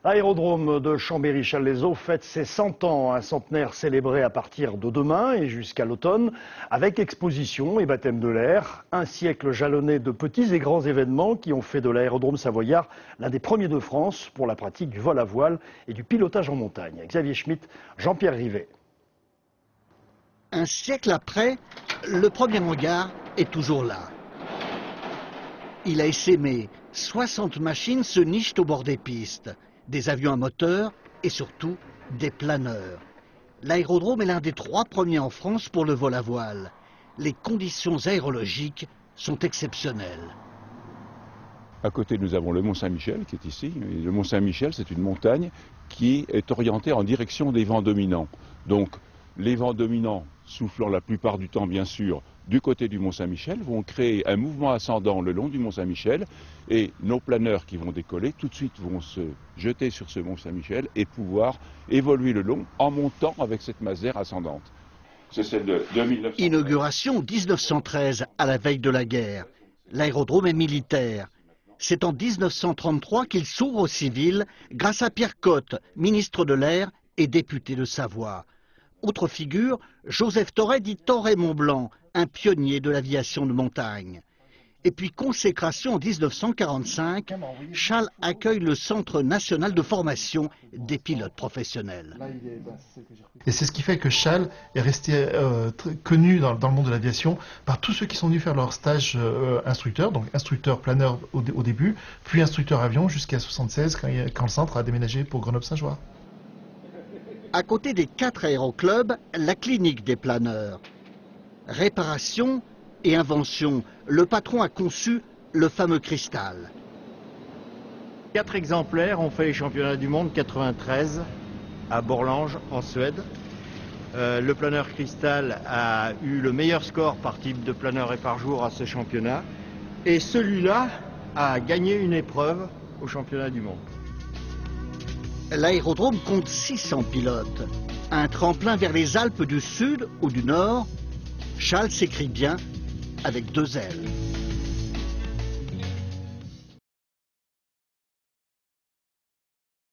L'aérodrome de Chambéry-Challes-les-Eaux fête ses 100 ans, un centenaire célébré à partir de demain et jusqu'à l'automne, avec exposition et baptême de l'air. Un siècle jalonné de petits et grands événements qui ont fait de l'aérodrome savoyard l'un des premiers de France pour la pratique du vol à voile et du pilotage en montagne. Xavier Schmitt, Jean-Pierre Rivet. Un siècle après, le premier hangar est toujours là. Il a essaimé, 60 machines se nichent au bord des pistes, des avions à moteur et surtout des planeurs. L'aérodrome est l'un des 3 premiers en France pour le vol à voile. Les conditions aérologiques sont exceptionnelles. À côté, nous avons le Mont Saint-Michel qui est ici. Et le Mont Saint-Michel, c'est une montagne qui est orientée en direction des vents dominants. Donc, les vents dominants, soufflant la plupart du temps, bien sûr, du côté du Mont Saint-Michel, vont créer un mouvement ascendant le long du Mont Saint-Michel. Et nos planeurs qui vont décoller, tout de suite, vont se jeter sur ce Mont Saint-Michel et pouvoir évoluer le long en montant avec cette masse d'air ascendante. C'est celle de 1913. Inauguration 1913, à la veille de la guerre. L'aérodrome est militaire. C'est en 1933 qu'il s'ouvre aux civils grâce à Pierre Cotte, ministre de l'Air et député de Savoie. Autre figure, Joseph Toret dit Toret-Mont-Blanc, un pionnier de l'aviation de montagne. Et puis consécration en 1945, Chasles accueille le Centre national de formation des pilotes professionnels. Et c'est ce qui fait que Chasles est resté connu dans le monde de l'aviation par tous ceux qui sont venus faire leur stage instructeur, donc instructeur planeur au début, puis instructeur avion jusqu'à 1976 quand le centre a déménagé pour Grenoble-Saint-Joire. À côté des 4 aéroclubs, la clinique des planeurs. Réparation et invention, le patron a conçu le fameux cristal. 4 exemplaires ont fait les championnats du monde 93 à Borlange en Suède. Le planeur cristal a eu le meilleur score par type de planeur et par jour à ce championnat. Et celui-là a gagné une épreuve au championnat du monde. L'aérodrome compte 600 pilotes. Un tremplin vers les Alpes du Sud ou du Nord. Chasles s'écrit bien avec 2 L.